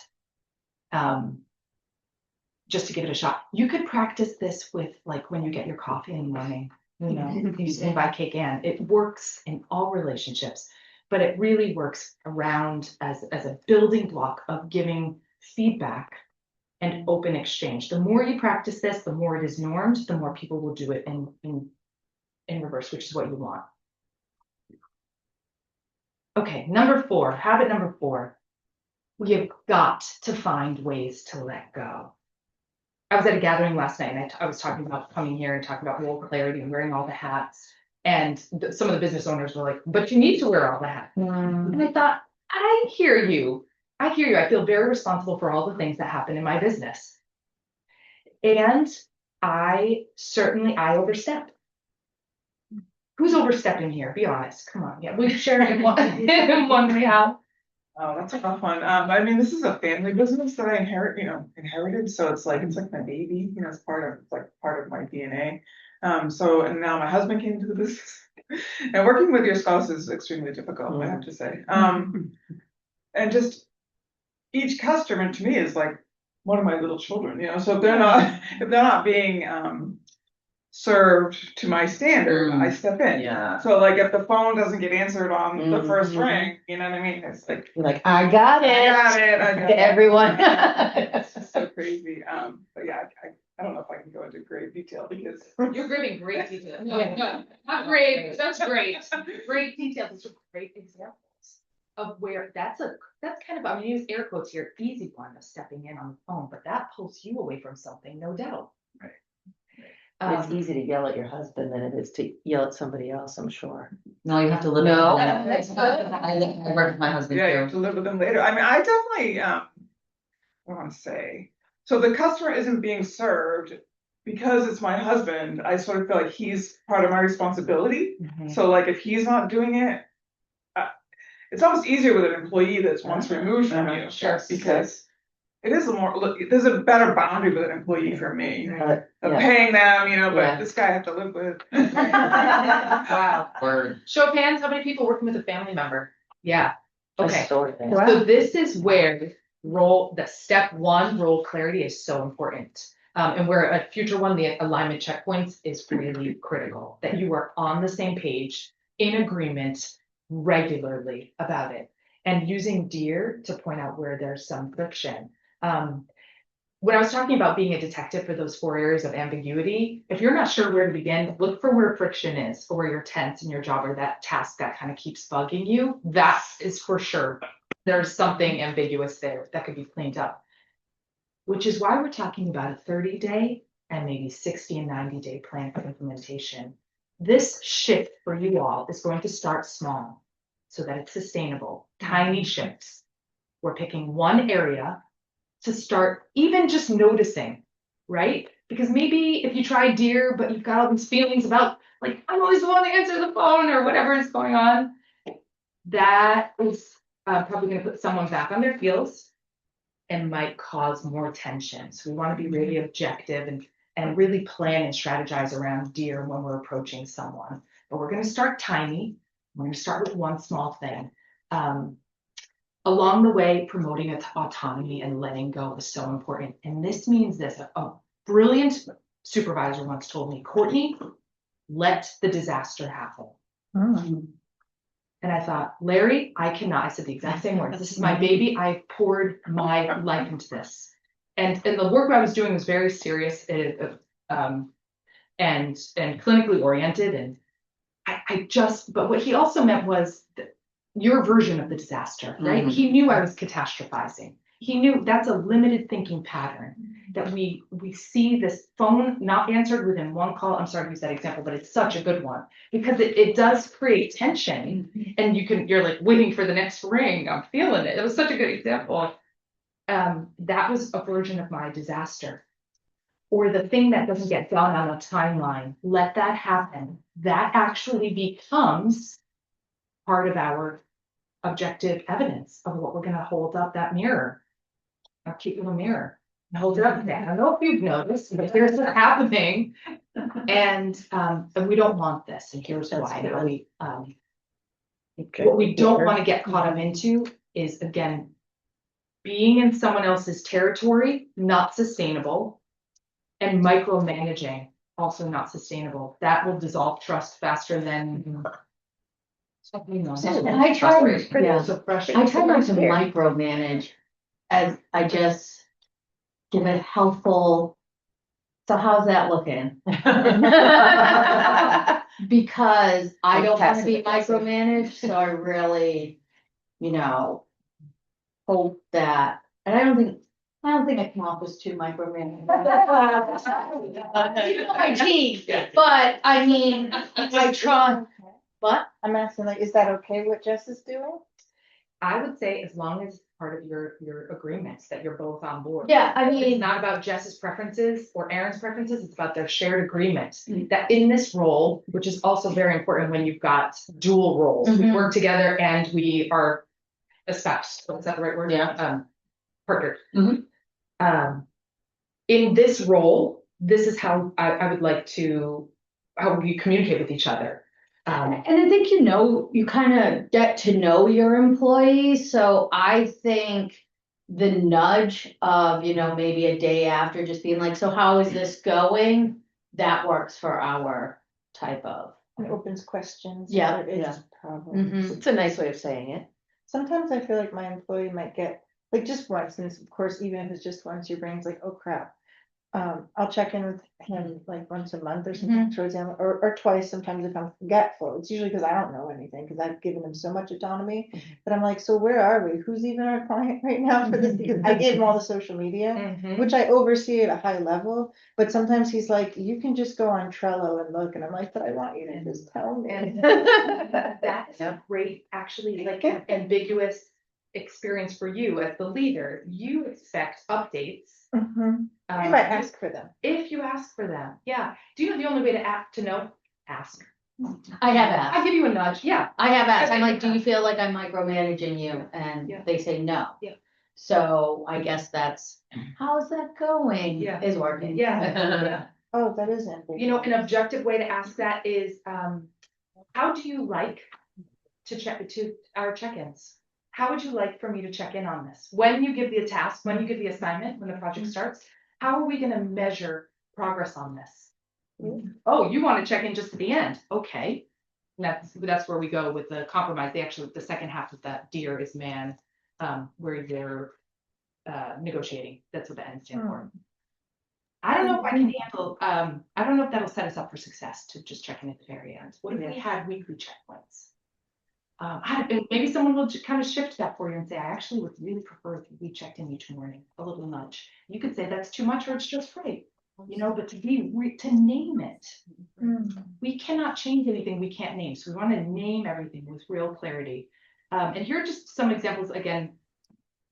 Just to give it a shot. You could practice this with like when you get your coffee in the morning, you say by Cake Ann. It works in all relationships, but it really works around as a building block of giving feedback and open exchange. The more you practice this, the more it is normed, the more people will do it in reverse, which is what you want. Okay, habit number 4. We have got to find ways to let go. I was at a gathering last night and I was talking about coming here and talking about role clarity and wearing all the hats. And some of the business owners were like, but you need to wear all the hats. And I thought, I hear you. I feel very responsible for all the things that happen in my business. And I overstep. Who's overstepping here? Be honest. Come on. Yeah, we share it in one way out.
Oh, that's a rough one. I mean, this is a family business that I inherited. So it's like my baby, it's part of my DNA. So and now my husband came to the business. And working with your spouse is extremely difficult, I have to say. And just each customer to me is like one of my little children. So if they're not being served to my standard, I step in.
Yeah.
So like if the phone doesn't get answered on the first ring, you know what I mean? It's like
You're like, I got it.
I got it.
Everyone.
It's just so crazy. But yeah, I don't know if I can go into great detail because
You're giving great detail. No, not great. That's great. Great details. Those are great examples of where that's kind of, I'm gonna use air quotes here, easy one of stepping in on the phone, but that pulls you away from something, no doubt.
Right.
It's easy to yell at your husband than it is to yell at somebody else, I'm sure.
No, you have to live
No.
with them. I work with my husband
yeah, you
too.
have to live with them later. I mean, I definitely I want to say so the customer isn't being served because it's my husband. I sort of feel like he's part of my responsibility. So like if he's not doing it, it's almost easier with an employee that's once removed from you,
Sure.
because there's a better boundary with an employee for me of paying them, but this guy I have to live with.
Wow.
Word.
Show of hands, how many people working with a family member? Yeah. Okay.
Wow.
So this is where the step one, role clarity is so important. And where a future one, the alignment checkpoints is really critical, that you are on the same page, in agreement regularly about it, and using DEAR to point out where there's some friction. When I was talking about being a detective for those 4 areas of ambiguity, if you're not sure where to begin, look for where friction is, or where you're tense in your job, or that task that kind of keeps bugging you. That is for sure. There's something ambiguous there that could be cleaned up, which is why we're talking about a 30-day and maybe 60 and 90-day plan for implementation. This shift for you all is going to start small so that it's sustainable, tiny shifts. We're picking one area to start even just noticing, right? Because maybe if you try DEAR, but you've got all these feelings about, like, I always want to answer the phone or whatever is going on, that is probably going to put someone back on their heels and might cause more tension. So we want to be really objective and really plan and strategize around DEAR when we're approaching someone. But we're going to start tiny. We're going to start with one small thing. Along the way, promoting autonomy and letting go is so important. And this means this. A brilliant supervisor once told me, Courtney, let the disaster happen. And I thought, Larry, I cannot. I said the exact same words. This is my baby. I poured my life into this. And the work I was doing was very serious and clinically oriented. And but what he also meant was your version of the disaster, right? He knew I was catastrophizing. He knew that's a limited thinking pattern, that we see this phone not answered within one call. I'm sorry to use that example, but it's such a good one because it does create tension, and you're like waiting for the next ring. I'm feeling it. It was such a good example. That was a version of my disaster, or the thing that doesn't get done on a timeline. Let that happen. That actually becomes part of our objective evidence of what we're going to hold up that mirror. I'll keep it a mirror and hold it up there. I don't know if you've noticed, but here's what's happening. And we don't want this. And here's why. What we don't want to get caught up into is, again, being in someone else's territory, not sustainable, and micromanaging, also not sustainable. That will dissolve trust faster than
And I try not to micromanage, as I just give a helpful, so how's that looking? Because I don't want to be micromanaged, so I really, hope that, and I don't think I come off as too micromanaged. My teeth, but I mean, I try. What?
I'm asking, like, is that okay what Jess is doing?
I would say as long as part of your agreements that you're both on board.
Yeah, I mean,
it's not about Jess's preferences or Aaron's preferences. It's about their shared agreement that in this role, which is also very important when you've got dual roles, we work together and we are spouse, is that the right word?
Yeah.
Partner.
Mhm.
In this role, this is how I would like to, how we communicate with each other.
And I think, you kind of get to know your employees. So I think the nudge of, maybe a day after just being like, so how is this going? That works for our type of.
It opens questions.
Yeah,
There is
yeah.
problems.
It's a nice way of saying it.
Sometimes I feel like my employee might get, like just once, and of course, even if it's just once, your brain's like, oh crap. I'll check in with him like once a month or something, towards him, or twice sometimes if I'm forgetful. It's usually because I don't know anything, because I've given him so much autonomy. But I'm like, so where are we? Who's even our client right now for this? Because I gave him all the social media, which I oversee at a high level. But sometimes he's like, you can just go on Trello and look. And I'm like, but I want you to just tell me.
That's a great, actually, like ambiguous experience for you as the leader. You expect updates.
If I ask for them.
If you ask for them, yeah. Do you know the only way to know? Ask.
I have asked.
I give you a nudge. Yeah.
I have asked. I'm like, do you feel like I'm micromanaging you? And they say no.
Yeah.
So I guess that's, how's that going?
Yeah.
Is working.
Yeah.
Oh, that is ambiguous.
An objective way to ask that is, how do you like to check to our check-ins? How would you like for me to check in on this? When you give the task, when you give the assignment, when the project starts, how are we going to measure progress on this? Oh, you want to check in just at the end? Okay. That's where we go with the compromise. The second half of that dear is man, where you're negotiating. That's what the end stands for. I don't know if I can handle, I don't know if that'll set us up for success to just check in at the very end. What if we had weekly checkpoints? Maybe someone will kind of shift that for you and say, I actually would really prefer if we checked in each morning, a little nudge. You could say that's too much or it's just right, but to name it. We cannot change anything we can't name. So we want to name everything with real clarity. And here are just some examples. Again,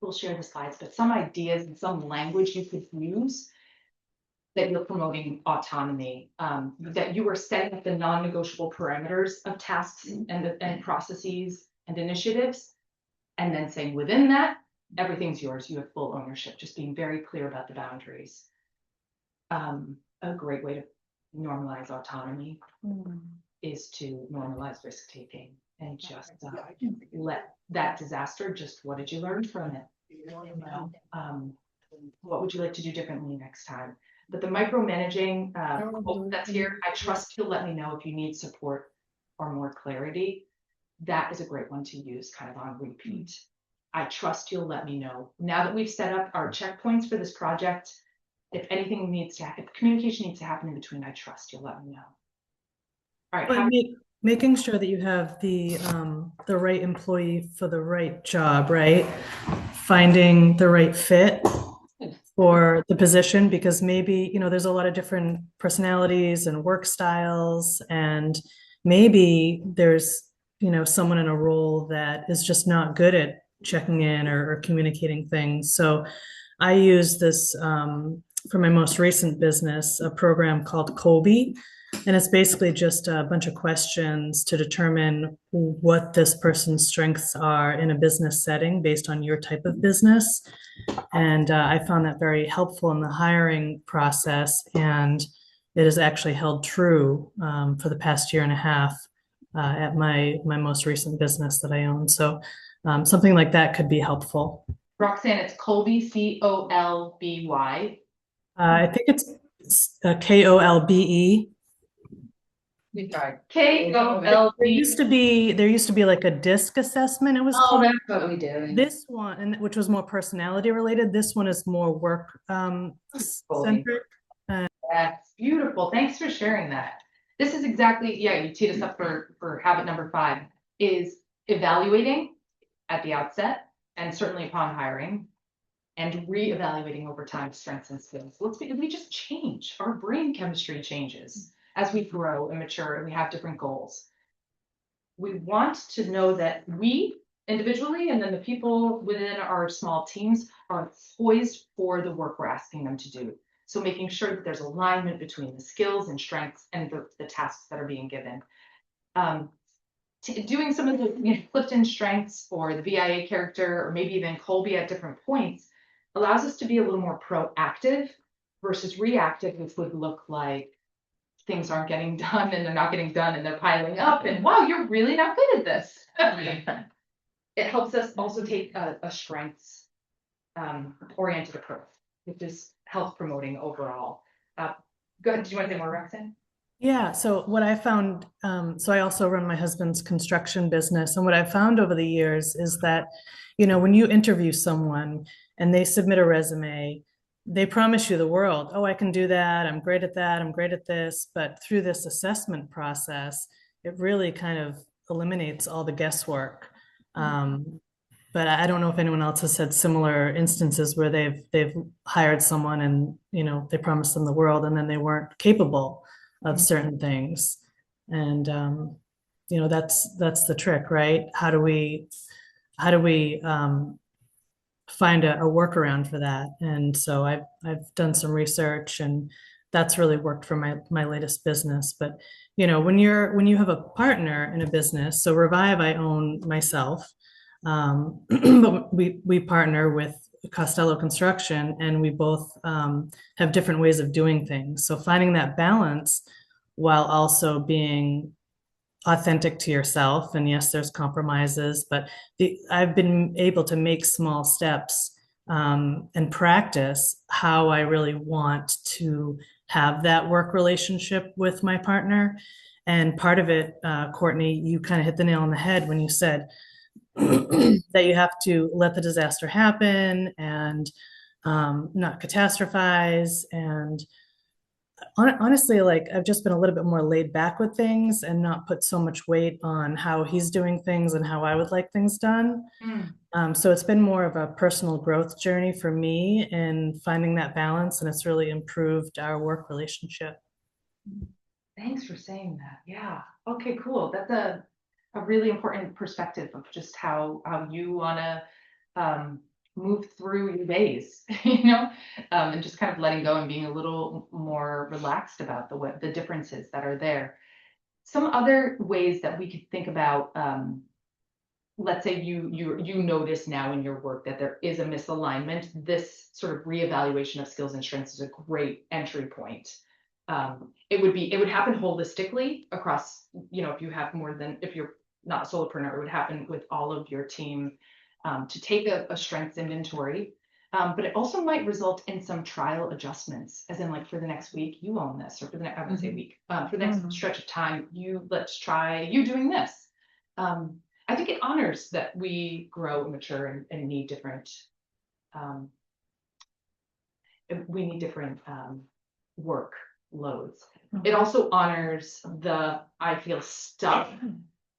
we'll share the slides, but some ideas and some language you could use that you're promoting autonomy, that you are setting up the non-negotiable parameters of tasks and processes and initiatives, and then saying within that, everything's yours. You have full ownership, just being very clear about the boundaries. A great way to normalize autonomy is to normalize risk-taking and just let that disaster, just what did you learn from it? What would you like to do differently next time? But the micromanaging quote that's here, I trust you'll let me know if you need support or more clarity. That is a great one to use kind of on repeat. I trust you'll let me know. Now that we've set up our checkpoints for this project, if anything needs to happen, if communication needs to happen in between, I trust you'll let me know. All right.
Making sure that you have the right employee for the right job, right? Finding the right fit for the position, because maybe, there's a lot of different personalities and work styles, and maybe there's, someone in a role that is just not good at checking in or communicating things. So I use this for my most recent business, a program called Kobe. And it's basically just a bunch of questions to determine what this person's strengths are in a business setting based on your type of business. And I found that very helpful in the hiring process. And it has actually held true for the past year and a half at my most recent business that I own. So something like that could be helpful.
Roxanne, it's Colby, Colby.
I think it's Kolbe.
Kolb.
There used to be like a DISC assessment. It was called.
That's what we do.
This one, and which was more personality related. This one is more work centric.
That's beautiful. Thanks for sharing that. This is exactly, you teed us up for habit number 5, is evaluating at the outset and certainly upon hiring, and re-evaluating over time strengths and skills. We just change. Our brain chemistry changes as we grow and mature and we have different goals. We want to know that we individually and then the people within our small teams are poised for the work we're asking them to do. So making sure that there's alignment between the skills and strengths and the tasks that are being given. doing some of the Clifton strengths or the VIA character, or maybe even Colby at different points, allows us to be a little more proactive versus reactive, which would look like things aren't getting done and they're not getting done and they're piling up and wow, you're really not good at this. It helps us also take a strengths oriented approach, which is health promoting overall. Go ahead. Do you want to say more, Roxanne?
Yeah, so what I found, so I also run my husband's construction business, and what I found over the years is that, when you interview someone and they submit a resume, they promise you the world. Oh, I can do that. I'm great at that. I'm great at this. But through this assessment process, it really kind of eliminates all the guesswork. But I don't know if anyone else has had similar instances where they've hired someone and they promised them the world and then they weren't capable of certain things. And that's the trick, right? How do we find a workaround for that? And so I've done some research, and that's really worked for my latest business. But when you have a partner in a business, so Revive I own myself, but we partner with Costello Construction, and we both have different ways of doing things. So finding that balance while also being authentic to yourself. And yes, there's compromises, but I've been able to make small steps and practice how I really want to have that work relationship with my partner. And part of it, Courtney, you kind of hit the nail on the head when you said that you have to let the disaster happen and not catastrophize. And honestly, like I've just been a little bit more laid back with things and not put so much weight on how he's doing things and how I would like things done. So it's been more of a personal growth journey for me in finding that balance, and it's really improved our work relationship.
Thanks for saying that. Yeah. Okay, cool. That's a really important perspective of just how you want to move through your days, and just kind of letting go and being a little more relaxed about the differences that are there. Some other ways that we could think about, let's say you notice now in your work that there is a misalignment. This sort of reevaluation of skills and strengths is a great entry point. It would happen holistically across, if you're not a solopreneur, it would happen with all of your team to take a strengths inventory. But it also might result in some trial adjustments, as in like for the next week, you own this, or for the next, I would say week, for the next stretch of time, let's try you doing this. I think it honors that we grow and mature and need different, work loads. It also honors I feel stuck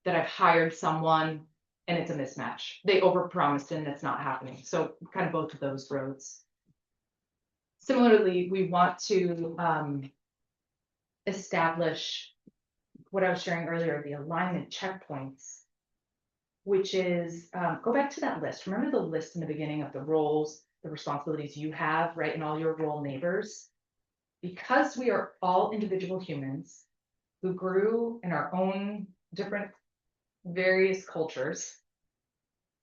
that I've hired someone and it's a mismatch. They overpromised and it's not happening. So kind of both of those roads. Similarly, we want to establish what I was sharing earlier, the alignment checkpoints, which is go back to that list. Remember the list in the beginning of the roles, the responsibilities you have, right, and all your role neighbors. Because we are all individual humans who grew in our own different various cultures,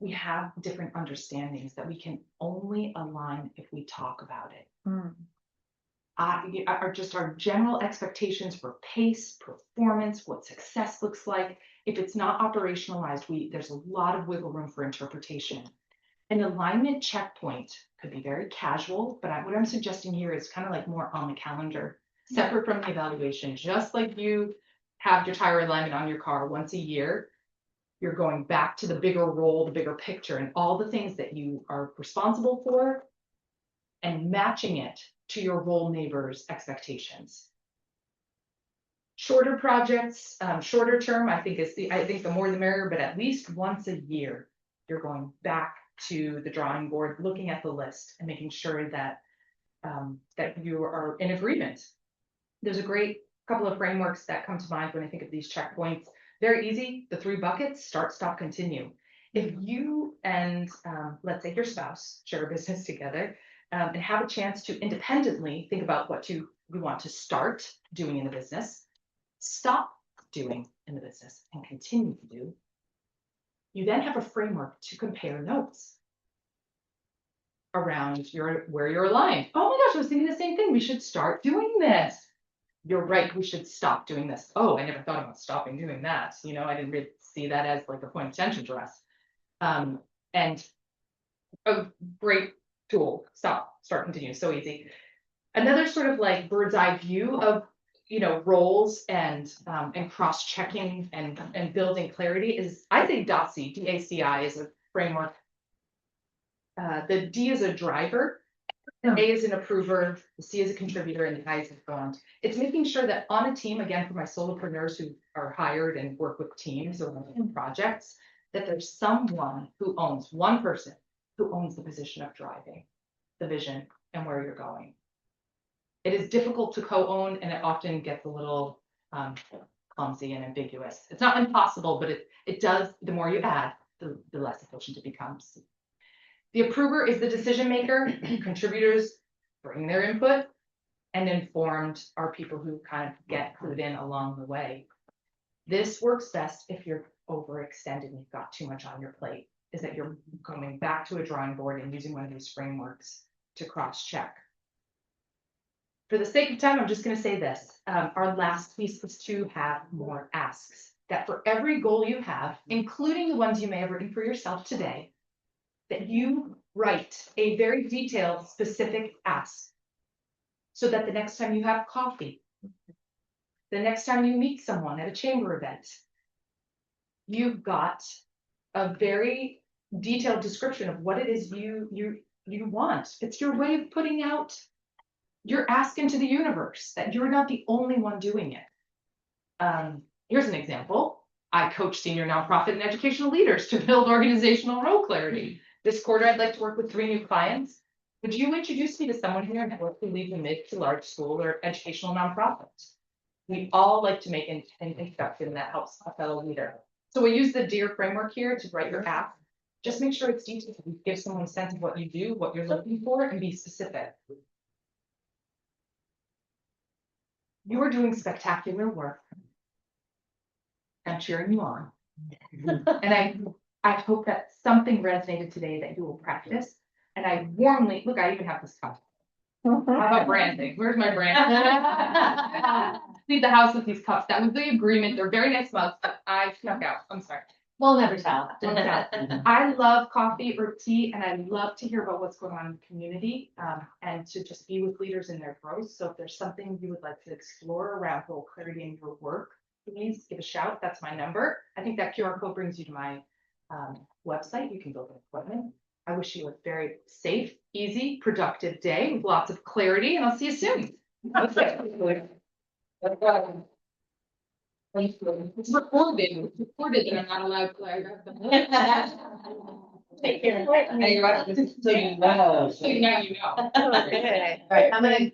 we have different understandings that we can only align if we talk about it. Our general expectations for pace, performance, what success looks like. If it's not operationalized, there's a lot of wiggle room for interpretation. An alignment checkpoint could be very casual, but what I'm suggesting here is kind of like more on the calendar, separate from the evaluation. Just like you have your tire alignment on your car once a year, you're going back to the bigger role, the bigger picture, and all the things that you are responsible for, and matching it to your role neighbors' expectations. Shorter projects, shorter term, I think the more the merrier, but at least once a year, you're going back to the drawing board, looking at the list and making sure that you are in agreement. There's a great couple of frameworks that come to mind when I think of these checkpoints. Very easy, the 3 buckets: start, stop, continue. If you and let's say your spouse share a business together and have a chance to independently think about what you want to start doing in the business, stop doing in the business and continue to do, you then have a framework to compare notes around where you're aligned. Oh my gosh, I was thinking the same thing. We should start doing this. You're right, we should stop doing this. Oh, I never thought about stopping doing that. You know, I didn't really see that as like a point of attention to us. And a great tool, stop, start, continue, so easy. Another sort of like bird's eye view of, you know, roles and cross-checking and building clarity is, I think DACI, D-A-C-I is a framework. The D is a driver, A is an approver, the C is a contributor, and the I is a fund. It's making sure that on a team, again, for my solopreneurs who are hired and work with teams or in projects, that there's someone who owns, one person who owns the position of driving the vision and where you're going. It is difficult to co-own, and it often gets a little clumsy and ambiguous. It's not impossible, but it does, the more you add, the less efficient it becomes. The approver is the decision maker, contributors bring their input, and informed are people who kind of get clued in along the way. This works best if you're overextended and you've got too much on your plate, is that you're coming back to a drawing board and using one of these frameworks to cross-check. For the sake of time, I'm just going to say this. Our last piece was to have more asks. That for every goal you have, including the ones you may have written for yourself today, that you write a very detailed, specific ask. So that the next time you have coffee, the next time you meet someone at a chamber event, you've got a very detailed description of what it is you want. It's your way of putting out, you're asking to the universe that you're not the only one doing it. Here's an example. I coach senior nonprofit and educational leaders to build organizational role clarity. This quarter, I'd like to work with 3 new clients. Would you introduce me to someone in your network who leads a mid to large school or educational nonprofit? We all like to make an introduction that helps a fellow leader. So we use the DEAR framework here to write your app. Just make sure it's detailed. Give someone a sense of what you do, what you're looking for, and be specific. You are doing spectacular work. I'm cheering you on. And I hope that something resonated today that you will practice. And I warmly, look, I even have this cup. How about branding? Where's my brand? Leave the house with these cups. That was the agreement. They're very nice mugs, but I snuck out. I'm sorry.
We'll never tell.
I love coffee or tea, and I love to hear about what's going on in the community, and to just be with leaders in their growth. So if there's something you would like to explore around role clarity in your work, please give a shout. That's my number. I think that QR code brings you to my website. You can build an appointment. I wish you a very safe, easy, productive day with lots of clarity, and I'll see you soon. Okay. It's recorded, and I'm not allowed to. Take care. So you know. So now you know.
Okay. All right, I'm gonna